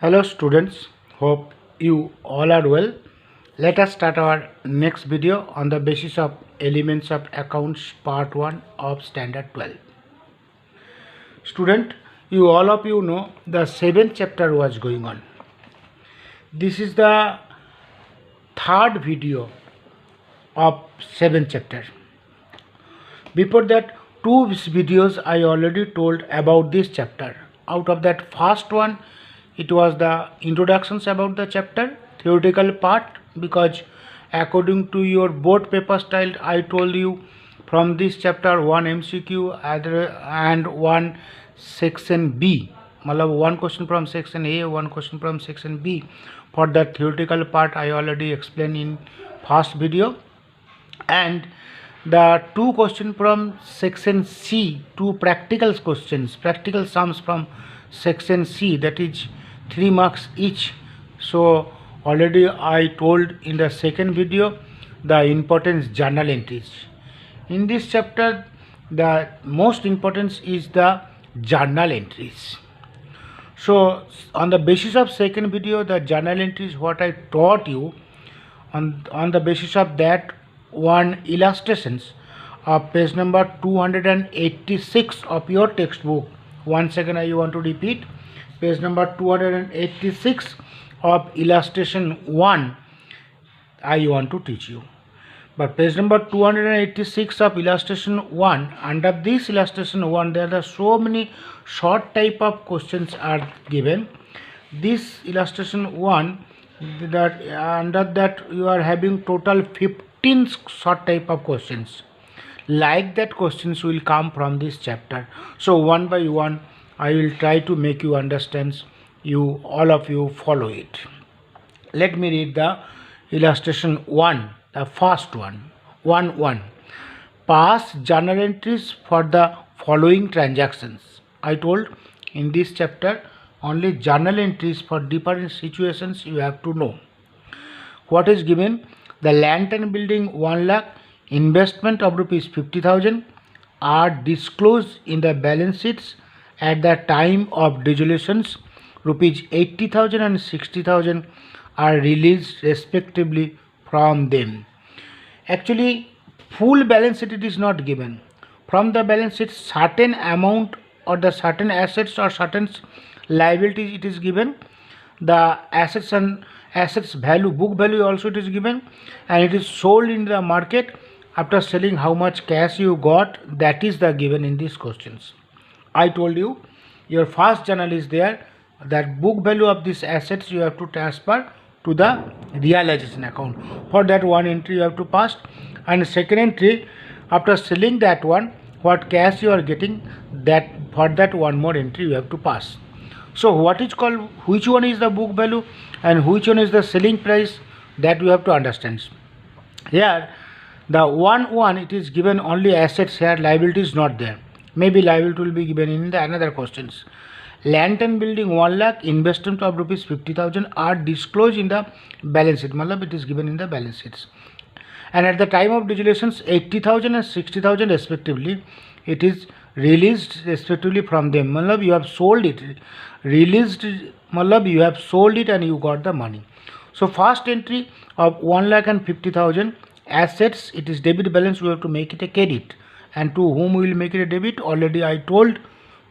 Hello students, hope you all are well. Let us start our next video on the basis of elements of accounts part 1 of standard 12. Student, you all of you know the 7th chapter was going on. This is the third video of 7th chapter. Before that, two videos I already told about this chapter. Out of that first one, it was the introductions about the chapter, theoretical part, because according to your board paper style, I told you from this chapter one MCQ and one section B. Matlab one question from section A, one question from section B. For the theoretical part, I already explained in first video, and the two questions from section C, two practical questions, practical sums from section C, that is 3 marks each. So already I told in the second video the importance journal entries. In this chapter, the most importance is the journal entries. So on the basis of second video, the journal entries what I taught you, on the basis of that one illustrations of page number 286 of your textbook. Once again I want to repeat, page number 286 of illustration 1 I want to teach you. But page number 286 of illustration 1, under this illustration 1 there are so many short type of questions are given. This illustration 1, that under that you are having total 15 short type of questions. Like that questions will come from this chapter. So one by one I will try to make you understand, you all of you follow it. Let me read the illustration 1, the first one. 1. Pass journal entries for the following transactions. I told in this chapter only journal entries for different situations you have to know. What is given? The land and building 1 lakh, investment of rupees 50,000 are disclosed in the balance sheets at the time of dissolutions. Rupees 80,000 and 60,000 are released respectively from them. Actually, full balance sheet it is not given. From the balance sheet, certain amount or the certain assets or certain liabilities it is given. The assets and assets value, book value also it is given, and it is sold in the market. After selling, how much cash you got, that is the given in these questions. I told you your first journal is there, that book value of these assets you have to transfer to the realization account. For that one entry you have to pass, and second entry, after selling that one, what cash you are getting, that for that one more entry you have to pass. So what is called, which one is the book value and which one is the selling price, that you have to understand. Here the 1 it is given only assets, here liability is not there. Maybe liability will be given in the another questions. Land and building 1 lakh, investment of rupees 50,000 are disclosed in the balance sheet. Matlab it is given in the balance sheets. And at the time of dissolutions, 80,000 and 60,000 respectively, it is released respectively from them. Matlab you have sold it. Released, matlab you have sold it and you got the money. So first entry of 1 lakh and 50,000 assets, it is debit balance, we have to make it a credit. And to whom we will make it a debit, already I told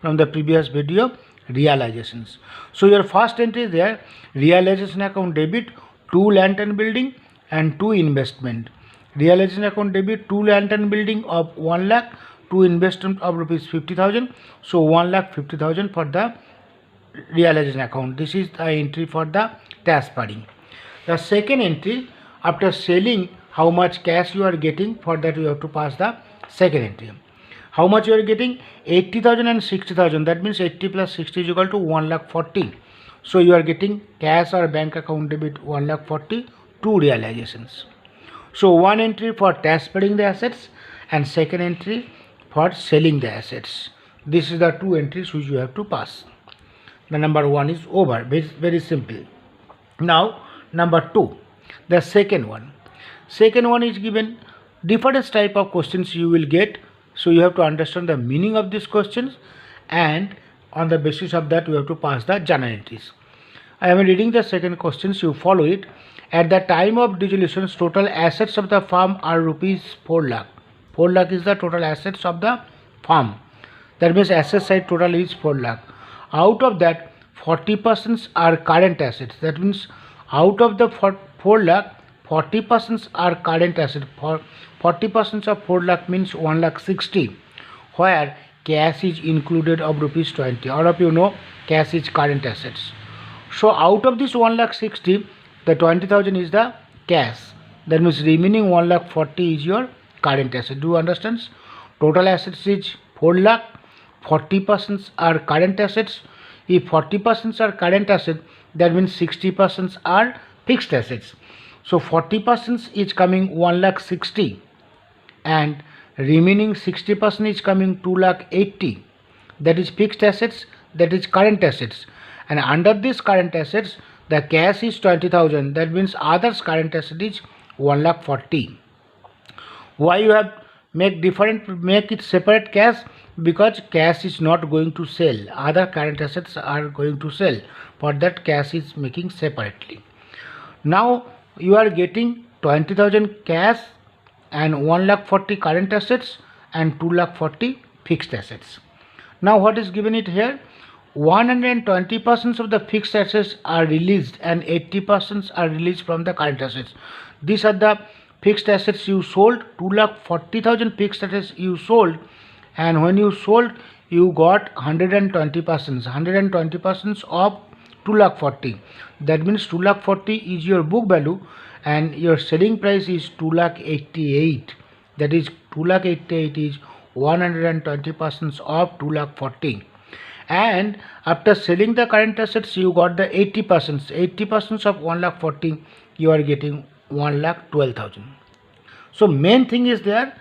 from the previous video, realizations. So your first entry is there, realization account debit 2 land and building and 2 investment. Realization account debit 2 land and building of 1 lakh, 2 investment of rupees 50,000. So 1 lakh 50,000 for the realization account. This is the entry for the transferring. The second entry, after selling, how much cash you are getting, for that you have to pass the second entry. How much you are getting? 80,000 and 60,000. That means 80 plus 60 is equal to 1 lakh 40. So you are getting cash or bank account debit 1 lakh 40, 2 realizations. So one entry for transferring the assets and second entry for selling the assets. This is the two entries which you have to pass. The number 1 is over. Very simple. Now number 2, the second one. Second one is given different type of questions you will get. So you have to understand the meaning of these questions, and on the basis of that you have to pass the journal entries. I am reading the second questions, you follow it. At the time of dissolution, total assets of the firm are rupees 4 lakh. 4 lakh is the total assets of the firm. That means asset side total is 4 lakh. Out of that, 40% are current assets. That means out of the 4 lakh, 40% are current assets. 40% of 4 lakh means 1 lakh 60, where cash is included of rupees 20. All of you know cash is current assets. So out of this 1 lakh 60, the 20,000 is the cash. That means remaining 1 lakh 40 is your current asset. Do you understand? Total assets is 4 lakh. 40% are current assets. If 40% are current assets, that means 60% are fixed assets. So 40% is coming 1 lakh 60, and remaining 60% is coming 2 lakh 80. That is fixed assets, that is current assets. And under this current assets, the cash is 20,000. That means others current asset is 1 lakh 40. Why you have make it separate cash? Because cash is not going to sell. Other current assets are going to sell. For that, cash is making separately. Now you are getting 20,000 cash and 1 lakh 40 current assets and 2 lakh 40 fixed assets. Now what is given it here? 120% of the fixed assets are released and 80% are released from the current assets. These are the fixed assets you sold. 2 lakh 40,000 fixed assets you sold, and when you sold, you got 120%. 120% of 2 lakh 40. That means 2 lakh 40 is your book value, and your selling price is 2 lakh 88. That is 2 lakh 88 is 120% of 2 lakh 40. And after selling the current assets, you got the 80%. 80% of 1 lakh 40, you are getting 1 lakh 12,000. So main thing is there,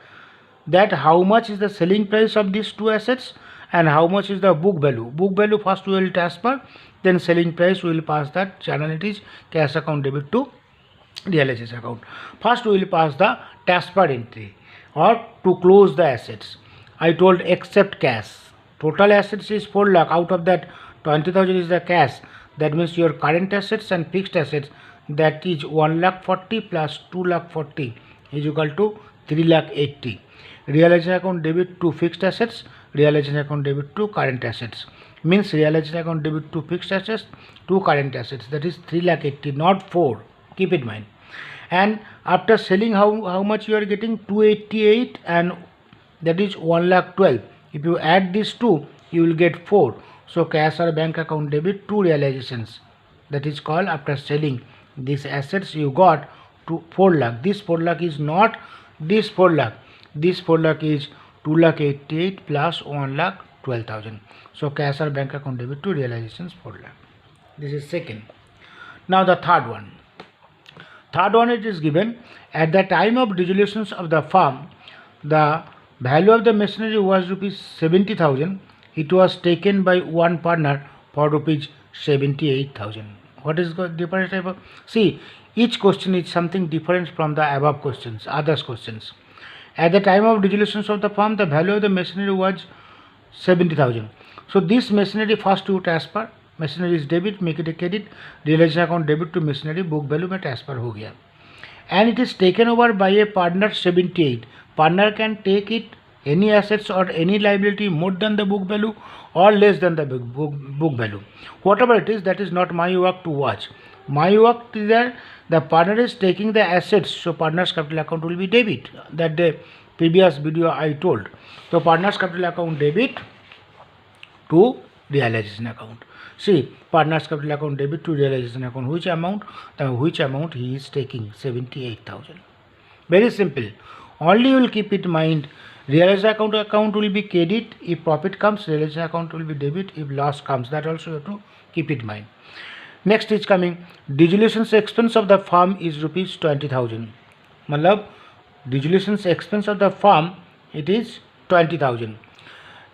that how much is the selling price of these two assets and how much is the book value. Book value first we will transfer, then selling price we will pass that channel, it is cash account debit to realization account. First we will pass the transfer entry or to close the assets. I told except cash. Total assets is 4 lakh. Out of that 20,000 is the cash. That means your current assets and fixed assets, that is 1 lakh 40 plus 2 lakh 40 is equal to 3 lakh 80. Realization account debit to fixed assets, realization account debit to current assets. Means realization account debit to fixed assets to current assets. That is 3 lakh 80, not 4. Keep it in mind. And after selling, how much you are getting? 288, and that is 1 lakh 12. If you add these two, you will get 4. So cash or bank account debit to realizations. That is called after selling these assets you got to 4 lakh. This 4 lakh is not this 4 lakh. This 4 lakh is 2 lakh 88 plus 1 lakh 12,000. So cash or bank account debit to realizations 4 lakh. This is second. Now the third one. Third one, it is given at the time of dissolutions of the firm, the value of the machinery was rupees 70,000. It was taken by one partner for rupees 78,000. What is the different type of? See, each question is something different from the above questions, others questions. At the time of dissolutions of the firm, the value of the machinery was 70,000. So this machinery first you transfer. Machinery is debit, make it a credit. Realization account debit to machinery, book value में transfer हो गया. And it is taken over by a partner 78. Partner can take it any assets or any liability more than the book value or less than the book value. Whatever it is, that is not my work to watch. My work is that the partner is taking the assets, so partner's capital account will be debit. That the previous video I told. So partner's capital account debit to realization account. See, partner's capital account debit to realization account. Which amount? Which amount he is taking? 78,000. Very simple. Only you will keep it in mind. Realization account will be credit. If profit comes, realization account will be debit. If loss comes, that also you have to keep it in mind. Next is coming. Dissolution expense of the firm is rupees 20,000. Matlab, dissolution expense of the firm, it is 20,000.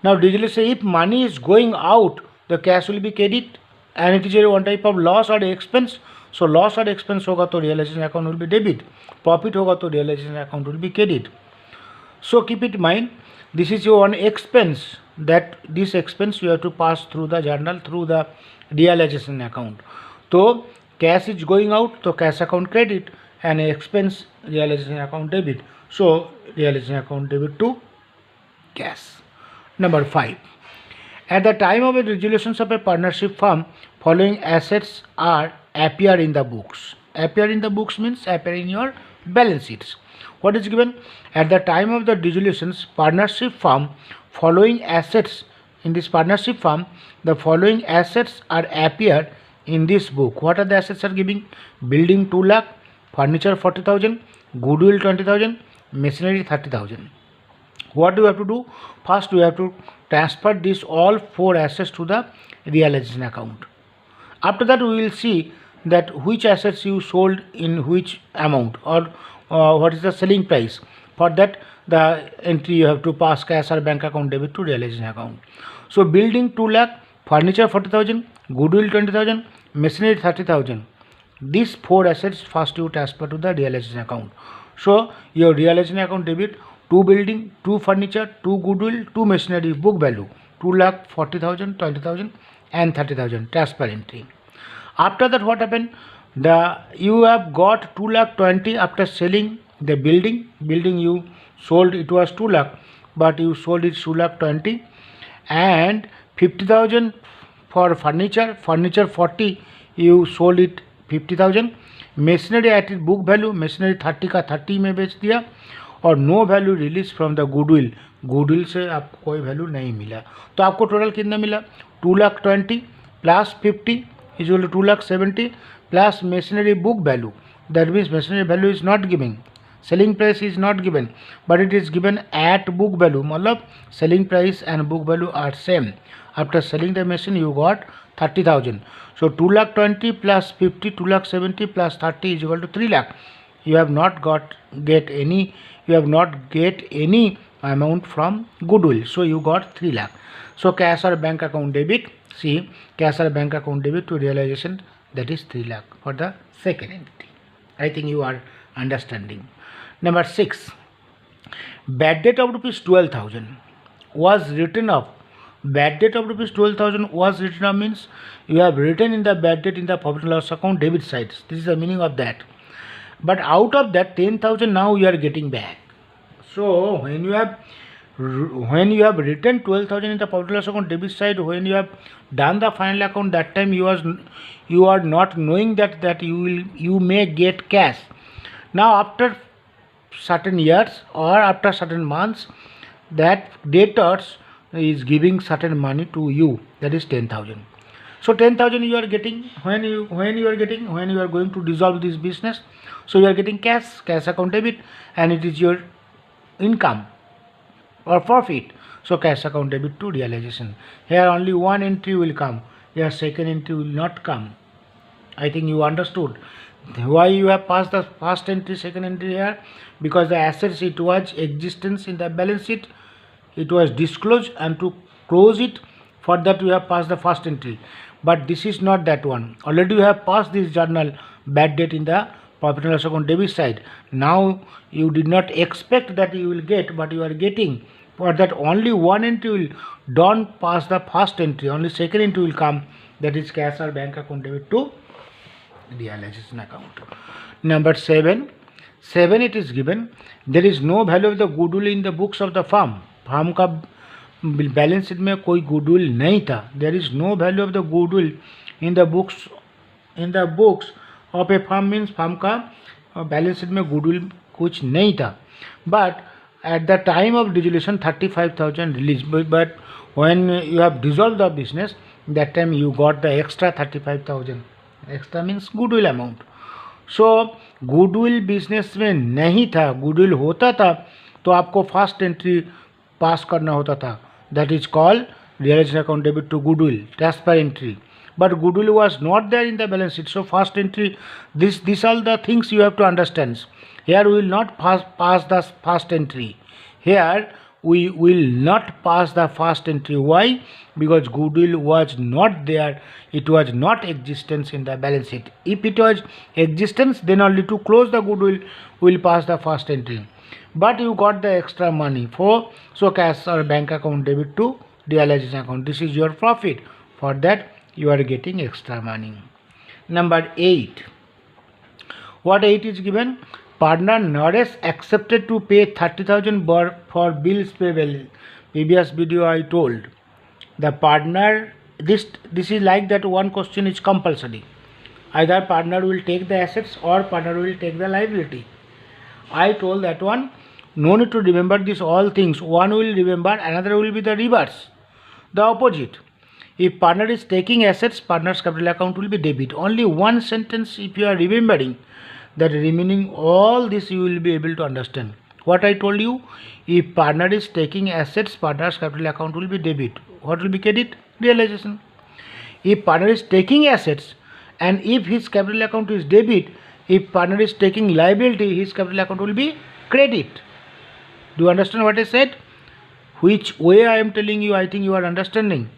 Now dissolution, if money is going out, the cash will be credit, and it is a one type of loss or expense. So loss or expense होगा तो realization account will be debit. Profit होगा तो realization account will be credit. So keep it in mind. This is your one expense. That this expense you have to pass through the journal through the realization account. तो cash is going out, तो cash account credit, and expense realization account debit. So realization account debit to cash. Number 5. At the time of the resolutions of a partnership firm, following assets are appear in the books. Appear in the books means appear in your balance sheets. What is given? At the time of the dissolutions, partnership firm, following assets in this partnership firm, the following assets are appear in this book. What are the assets are giving? Building 2 lakh, furniture 40,000, goodwill 20,000, machinery 30,000. What do you have to do? First, you have to transfer these all 4 assets to the realization account. After that, we will see that which assets you sold in which amount, or what is the selling price. For that, the entry you have to pass cash or bank account debit to realization account. So building 2 lakh, furniture 40,000, goodwill 20,000, machinery 30,000. These 4 assets first you transfer to the realization account. So your realization account debit 2 building, 2 furniture, 2 goodwill, 2 machinery, book value 2 lakh, 40,000, 20,000 and 30,000, transfer entry. After that, what happened? You have got 2 lakh 20 after selling the building. Building you sold, it was 2 lakh, but you sold it 2 lakh 20, and 50,000 for furniture. Furniture 40, you sold it 50,000. Machinery at its book value, machinery 30 का 30 में बेच दिया, और no value release from the goodwill. Goodwill से आपको कोई value नहीं मिला, तो आपको टोटल कितना मिला? 2 lakh 20 plus 50 is equal to 2 lakh 70 plus machinery book value. That means machinery value is not giving, selling price is not given, but it is given at book value. मतलब selling price and book value are same. After selling the machine you got 30,000. So 2 lakh 20 plus 50, 2 lakh 70 plus 30 is equal to 3 lakh. You have not get any amount from goodwill. So you got 3 lakh. So cash or bank account debit. See, cash or bank account debit to realization, that is 3 lakh for the second entity. I think you are understanding. Number 6. Bad debt of rupees 12,000 was written off. Bad debt of rupees 12,000 was written off means you have written in the bad debt in the profit and loss account debit side. This is the meaning of that. But out of that 10,000 now you are getting back. So when you have written 12,000 in the profit and loss account debit side, when you have done the final account, that time you are not knowing that you may get cash. Now after certain years or after certain months, that debtors is giving certain money to you, that is 10,000. So 10,000 you are getting when you are going to dissolve this business. So you are getting cash account debit, and it is your income or profit. So cash account debit to realization. Here only one entry will come. Here second entry will not come. I think you understood why you have passed the first entry, second entry here, because the assets it was existence in the balance sheet. It was disclosed, and to close it, for that you have passed the first entry. But this is not that one. Already you have passed this journal bad debt in the profit and loss account debit side. Now you did not expect that you will get, but you are getting. For that only one entry will don't pass the first entry. Only second entry will come. That is cash or bank account debit to realization account. Number 7. It is given. There is no value of the goodwill in the books of the firm. Firm का balance sheet में कोई goodwill नहीं था. There is no value of the goodwill in the books of a firm means firm का balance sheet में goodwill कुछ नहीं था. But at the time of dissolution 35,000 release. But when you have dissolve the business, that time you got the extra 35,000. Extra means goodwill amount. So goodwill business में नहीं था. Goodwill होता था तो आपको फर्स्ट एंट्री पास करना होता था. That is called realization account debit to goodwill, transfer entry. But goodwill was not there in the balance sheet. So first entry, these all the things you have to understand. Here we will not pass the first entry. Here we will not pass the first entry. Why? Because goodwill was not there. It was not existence in the balance sheet. If it was existence, then only to close the goodwill we will pass the first entry. But you got the extra money so cash or bank account debit to realization account. This is your profit. For that you are getting extra money. Number 8. What 8 is given? Partner Naresh accepted to pay 30,000 for bills payable. Previous video I told. The partner, this is like that one question is compulsory. Either partner will take the assets or partner will take the liability. I told that one, no need to remember this all things. One will remember, another will be the reverse, the opposite. If partner is taking assets, partner's capital account will be debit. Only one sentence if you are remembering, that remaining all this you will be able to understand. What I told you, if partner is taking assets, partner's capital account will be debit. What will be credit? Realization. If partner is taking assets and if his capital account is debit, if partner is taking liability, his capital account will be credit. Do you understand what I said? Which way I am telling you, I think you are understanding.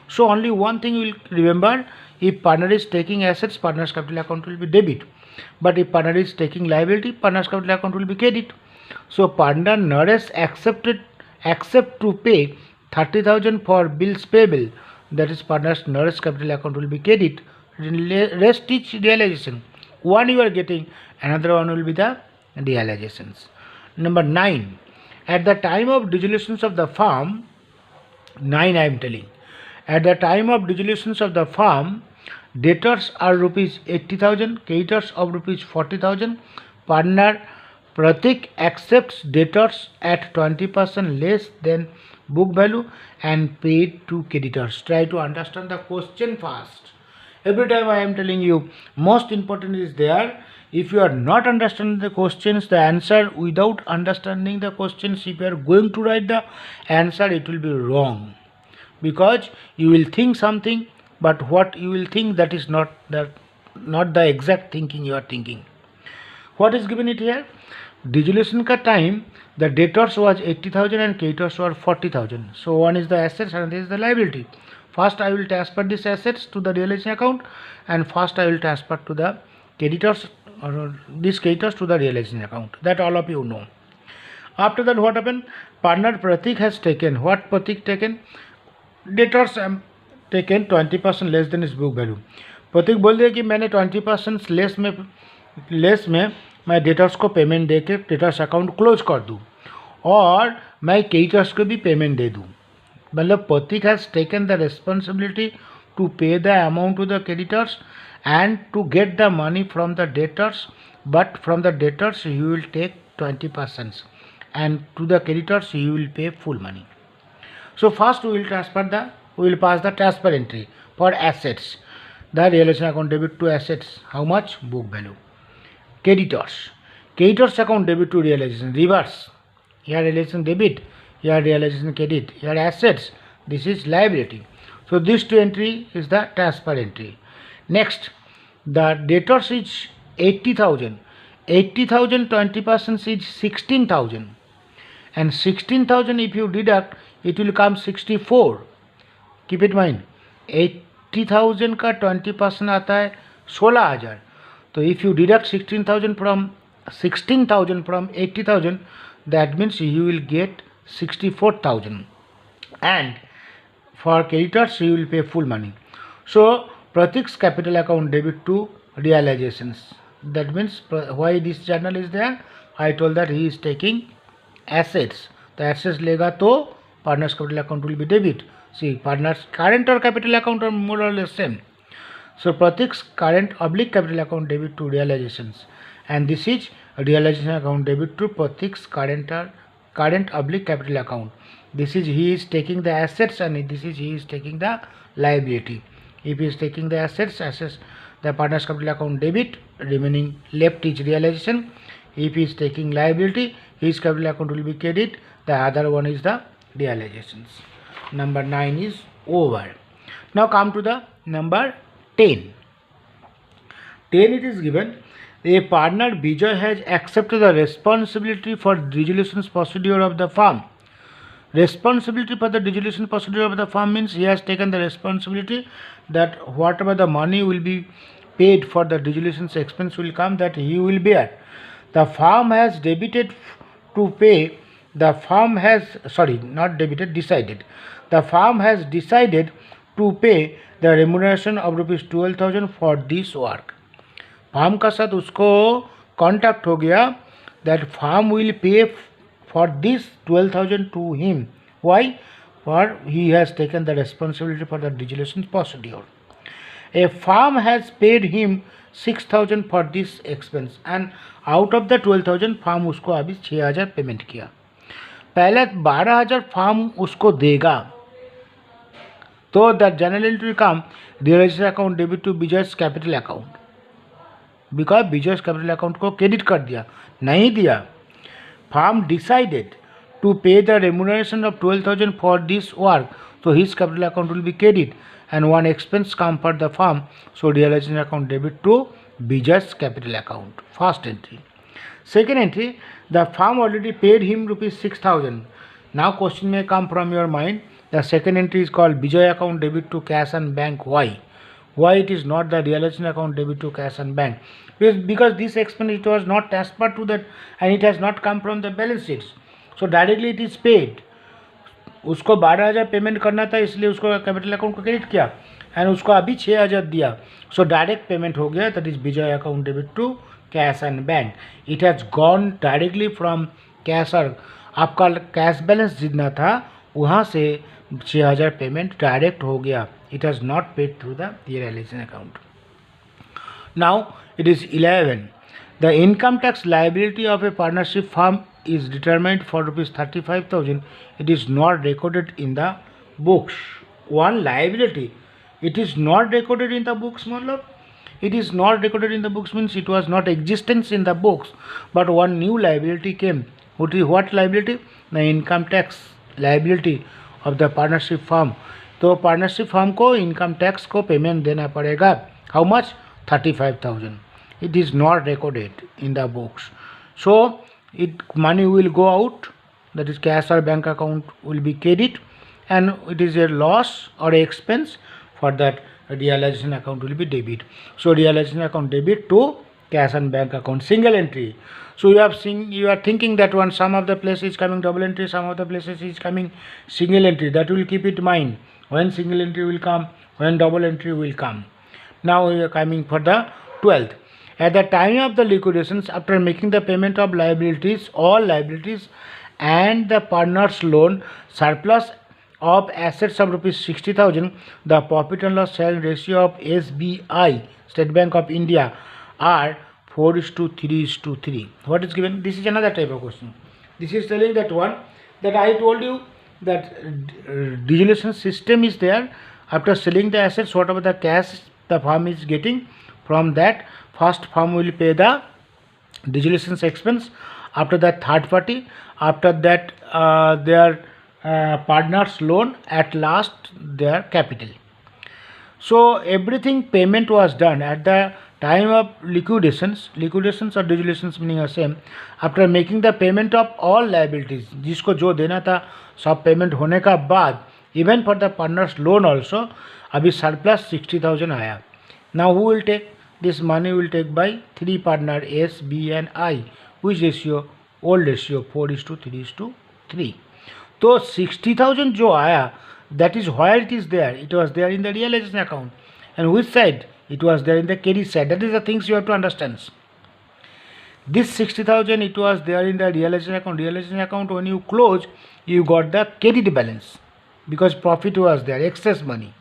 So only one thing you will remember, if partner is taking assets, partner's capital account will be debit. But if partner is taking liability, partner's capital account will be credit. So partner Naresh accept to pay 30,000 for bills payable. That is partner's Naresh capital account will be credit. Rest is realization. One you are getting, another one will be the realizations. Number 9. At the time of dissolutions of the firm, 9 I am telling. At the time of dissolutions of the firm, debtors are rupees 80,000, creditors of rupees 40,000. Partner Pratik accepts debtors at 20% less than book value and paid to creditors. Try to understand the question first. Every time I am telling you, most important is there. If you are not understanding the questions, the answer, without understanding the questions, if you are going to write the answer, it will be wrong. Because you will think something, but what you will think, that is not the exact thinking you are thinking. What is given it here? Dissolution ka time, the debtors was 80,000 and creditors were 40,000. So one is the assets and this is the liability. First I will transfer these assets to the realization account, and first I will transfer to the creditors, or these creditors to the realization account. That all of you know. After that what happened? Partner Pratik has taken, what Pratik taken? Debtors taken 20% less than his book value. प्रतीक बोल दिया कि मैंने 20% less में मैं debtors को payment दे के debtors account close कर दूँ और मैं क्रेडिटर्स को भी पेमेंट दे दूँ. मतलब Prateek has taken the responsibility to pay the amount to the creditors and to get the money from the debtors, but from the debtors you will take 20% and to the creditors you will pay full money. So first we will pass the transfer entry for assets. The realization account debit to assets. How much? Book value. Creditors account debit to realization. Reverse. Here realization debit, here realization credit, here assets. This is liability. So this two entry is the transfer entry. Next, the debtors is 80,000. 80,000 20% is 16,000. And 16,000 if you deduct, it will come 64. Keep it in mind. 80,000 का 20% आता है 16,000. So if you deduct 16,000 from 80,000, that means you will get 64,000. And for creditors you will pay full money. So Pratik's capital account debit to realizations. That means why this journal is there? I told that he is taking assets. The assets लेगा तो partner's capital account will be debit. See, partner's current or capital account are more or less same. So Pratik's current oblique capital account debit to realizations, and this is realization account debit to Pratik's current oblique capital account. This is he is taking the assets and this is he is taking the liability. If he is taking the assets, the partner's capital account debit, remaining left is realization. If he is taking liability, his capital account will be credit, the other one is the realizations. Number 9 is over. Now come to the number 10. 10 it is given, a partner Vijay has accepted the responsibility for dissolution procedure of the firm. Responsibility for the dissolution procedure of the firm means he has taken the responsibility that whatever the money will be paid for the dissolution expense will come, that he will bear. The firm has decided. The firm has decided to pay the remuneration of rupees 12,000 for this work. Farm का साथ उसको contact हो गया that farm will pay for this 12,000 to him. Why? For he has taken the responsibility for the dissolution procedure. A farm has paid him 6,000 for this expense and out of the 12,000 farm उसको अभी 6,000 payment किया. पहले 12,000 farm उसको देगा तो the journal entry cum realisation account debit to Vijay's capital account, because Vijay's capital account को credit कर दिया. नहीं दिया, firm decided to pay the remuneration of 12,000 for this work, so his capital account will be credited and one expense come for the farm, so realization account debit to Vijay's capital account. First entry. Second entry, the farm already paid him rupees 6,000. Now question may come from your mind. The second entry is called Vijay account debit to cash and bank. Why? Why it is not the realization account debit to cash and bank? Because this expense was not transferred to that and it has not come from the balance sheets. So directly it is paid. उसको 12,000 payment करना था इसलिए उसको capital account को credit किया and उसको अभी 6,000 दिया. सो डायरेक्ट पेमेंट हो गया. That is Vijay account debit to cash and bank. It has gone directly from cash. और आपका कैश बैलेंस जितना था वहाँ से 6,000 पेमेंट डायरेक्ट हो गया. It has not paid through the realisation account. Now it is 11. The income tax liability of a partnership firm is determined for rupees 35,000. It is not recorded in the books. One liability, it is not recorded in the books, matlab. It is not recorded in the books means it was not existence in the books, but one new liability came. What liability? The income tax liability of the partnership firm. तो partnership firm को income tax को payment देना पड़ेगा. How much? 35,000. It is not recorded in the books, so money will go out, that is cash or bank account will be credit, and it is a loss or a expense. For that realization account will be debit. So realization account debit to cash and bank account, single entry. So you are thinking that one, some of the places is coming double entry, some of the places is coming single entry. That will keep it in mind when single entry will come, when double entry will come. Now we are coming for the 12th. At the time of the liquidations, after making the payment of liabilities, all liabilities and the partner's loan, surplus of assets of rupees 60,000, the profit and loss sharing ratio of SBI, State Bank of India, are 4:3:3. What is given? This is another type of question. This is telling that one, that I told you that dissolution system is there. After selling the assets, whatever the cash the firm is getting, from that first firm will pay the dissolution expense. After that third party, after that their partners loan, at last their capital. So everything payment was done at the time of liquidations or dissolutions meaning are same. After making the payment of all liabilities, जिसको जो देना था सब payment होने का बाद, even for the partners loan also, अभी surplus 60,000 आया. Now who will take? This money will take by three partner S, B and I. Which ratio? Old ratio 4:3:3. तो 60,000 जो आया, that is where it is there. It was there in the realization account. And which side? It was there in the credit side. That is the things you have to understand. This 60,000 it was there in the realization account. Realization account, when you close, you got the credit balance because profit was there, excess money.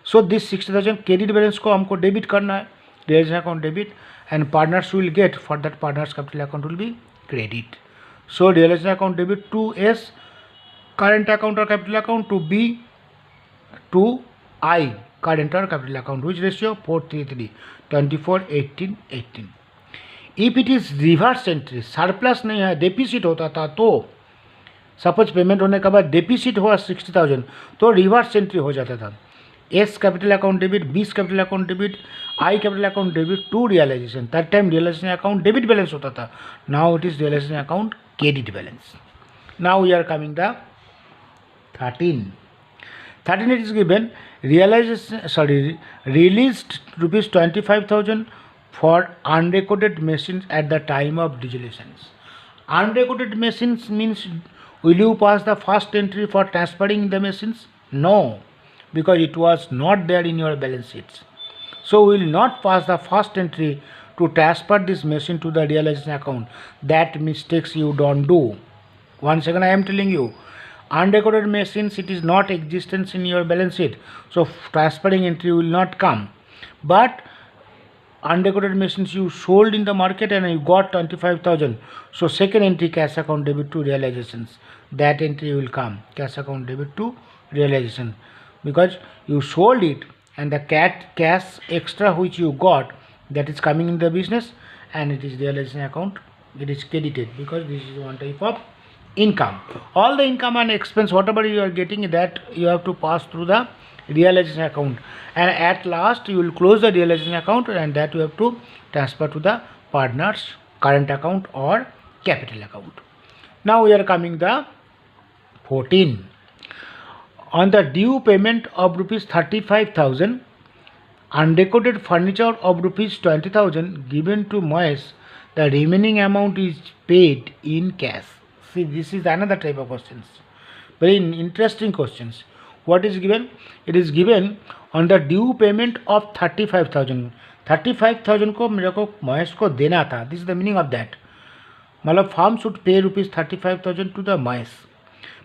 So this 60,000 credit balance को हमको debit करना है, realization account debit, and partners will get, for that partners capital account will be credit. So realization account debit to S, current account or capital account, to B, to I, current or capital account. Which ratio? 4:3:3, 24:18:18. If it is reverse entry, surplus नहीं है, deficit होता था, तो suppose payment होने के बाद deficit हुआ 60,000, तो रिवर्स एंट्री हो जाता था. S capital account debit, B capital account debit, I capital account debit to realisation. That time realisation account debit balance होता था. Now it is realisation account credit balance. Now we are coming the 13 it is given released rupees 25,000 for unrecorded machines at the time of dissolutions. Unrecorded machines means, will you pass the first entry for transferring the machines? No. because it was not there in your balance sheets. So we will not pass the first entry to transfer this machine to the realization account. That mistakes you don't do. Once again I am telling you, unrecorded machines, it is not existence in your balance sheet, so transferring entry will not come. But unrecorded machines you sold in the market and you got 25,000, so second entry cash account debit to realizations, that entry will come cash account debit to realization, because you sold it and the cash extra which you got, that is coming in the business and it is realization account, it is credited, because this is one type of income. All the income and expense whatever you are getting, that you have to pass through the realization account, and at last you will close the realization account, and that you have to transfer to the partner's current account or capital account. Now we are coming the 14. On the due payment of rupees 35,000, unrecorded furniture of rupees 20,000 given to Moez, the remaining amount is paid in cash. See, this is another type of questions. Very interesting questions. What is given? It is given on the due payment of 35,000. 35,000 को मेरे को महेश को देना था. This is the meaning of that. मतलब firm should pay rupees 35,000 to the Mahesh.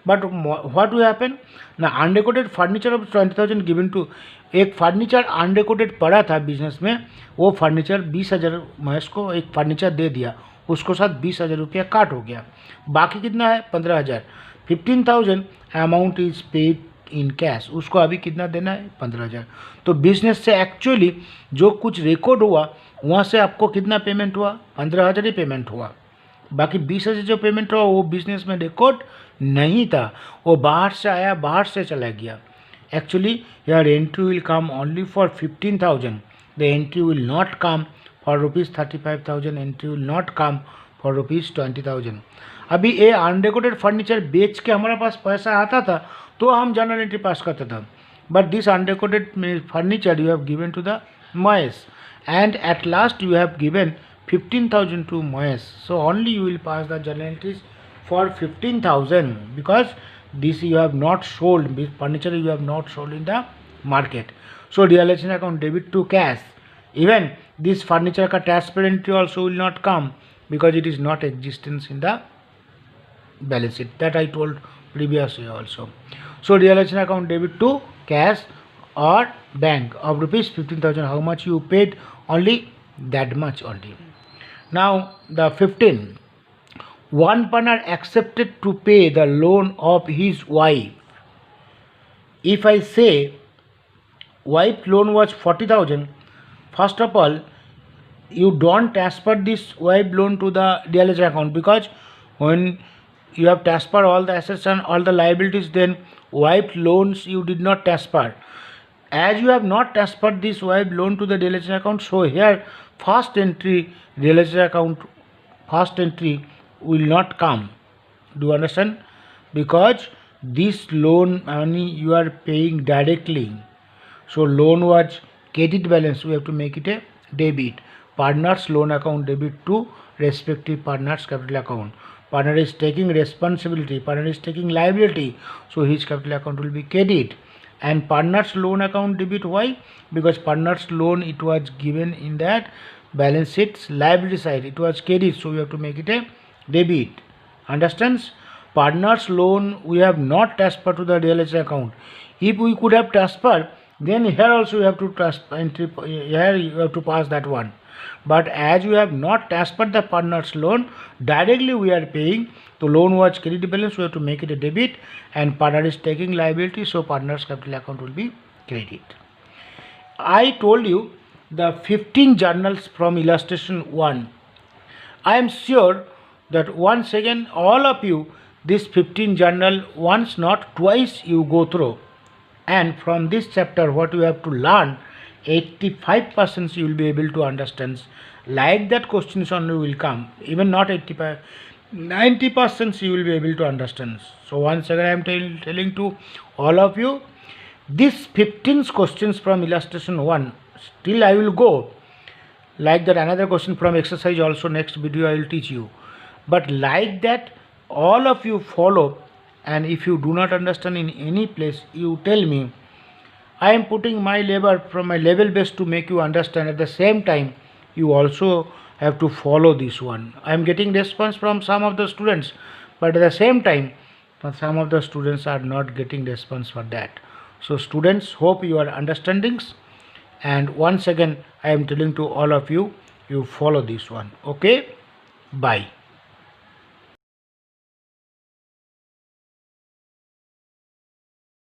But what will happen? Now unrecorded furniture of 20,000 given to, एक furniture unrecorded पड़ा था बिजनेस में, वो फर्नीचर 20,000 महेश को एक फर्नीचर दे दिया, उसको साथ 20,000 रुपया काट हो गया, बाकी कितना है 15,000. 15,000 amount is paid in cash, उसको अभी कितना देना है 15,000. तो बिजनेस से एक्चुअली जो कुछ रिकॉर्ड हुआ वहाँ से आपको कितना पेमेंट हुआ, 15,000 ही पेमेंट हुआ, बाकी 20,000 जो पेमेंट हुआ वो बिजनेस में रिकॉर्ड नहीं था, वो बाहर से आया, बाहर से चला गया. Actually your entry will come only for 15,000. The entry will not come for rupees 35,000. Entry will not come for rupees 20,000. अभी ये अनरिकॉर्डेड फर्नीचर बेच के हमारे पास पैसा आता था तो हम जनरल एंट्री पास करता था. But this unrecorded furniture you have given to the Mahesh and at last you have given 15,000 to Mahesh. So only you will pass the journal entries for 15,000 because this you have not sold, this furniture you have not sold in the market. So realization account debit to cash. Even this furniture ka transfer entry also will not come because it is not existence in the balance sheet. That I told previously also. So realization account debit to cash or bank of rupees 15,000. How much you paid? Only that much only. Now the 15. One partner accepted to pay the loan of his wife. If I say wife loan was 40,000, first of all, you don't transfer this wife loan to the realization account because when you have transferred all the assets and all the liabilities, then wife loans you did not transfer. As you have not transferred this wife loan to the realization account, so here first entry realization account, first entry will not come. Do you understand? Because this loan money you are paying directly. So loan was credit balance, we have to make it a debit. Partners loan account debit to respective partners capital account. Partner is taking responsibility, partner is taking liability, so his capital account will be credit. And partners loan account debit, why? Because partners loan it was given in that balance sheet's liability side, it was credit, so we have to make it a debit. Understands? Partners loan we have not transferred to the realization account. If we could have transferred, then here also you have to transfer entry, here you have to pass that one. But as you have not transferred the partners loan, directly we are paying. The loan was credit balance, we have to make it a debit, and partner is taking liability, so partners capital account will be credit. I told you the 15 journals from illustration 1. I am sure that once again all of you this 15 journal once not twice you go through, and from this chapter what you have to learn 85% you will be able to understand. Like that questions only will come, even not 85, 90% you will be able to understand. So once again I am telling to all of you this 15 questions from illustration 1, still I will go like that. Another question from exercise also next video I will teach you. But like that all of you follow, and if you do not understand in any place you tell me, I am putting my labor from my level best to make you understand. At the same time, you also have to follow this one. I am getting response from some of the students, but at the same time, some of the students are not getting response for that. So students, hope you are understandings. And once again, I am telling to all of you, you follow this one. Okay? Bye.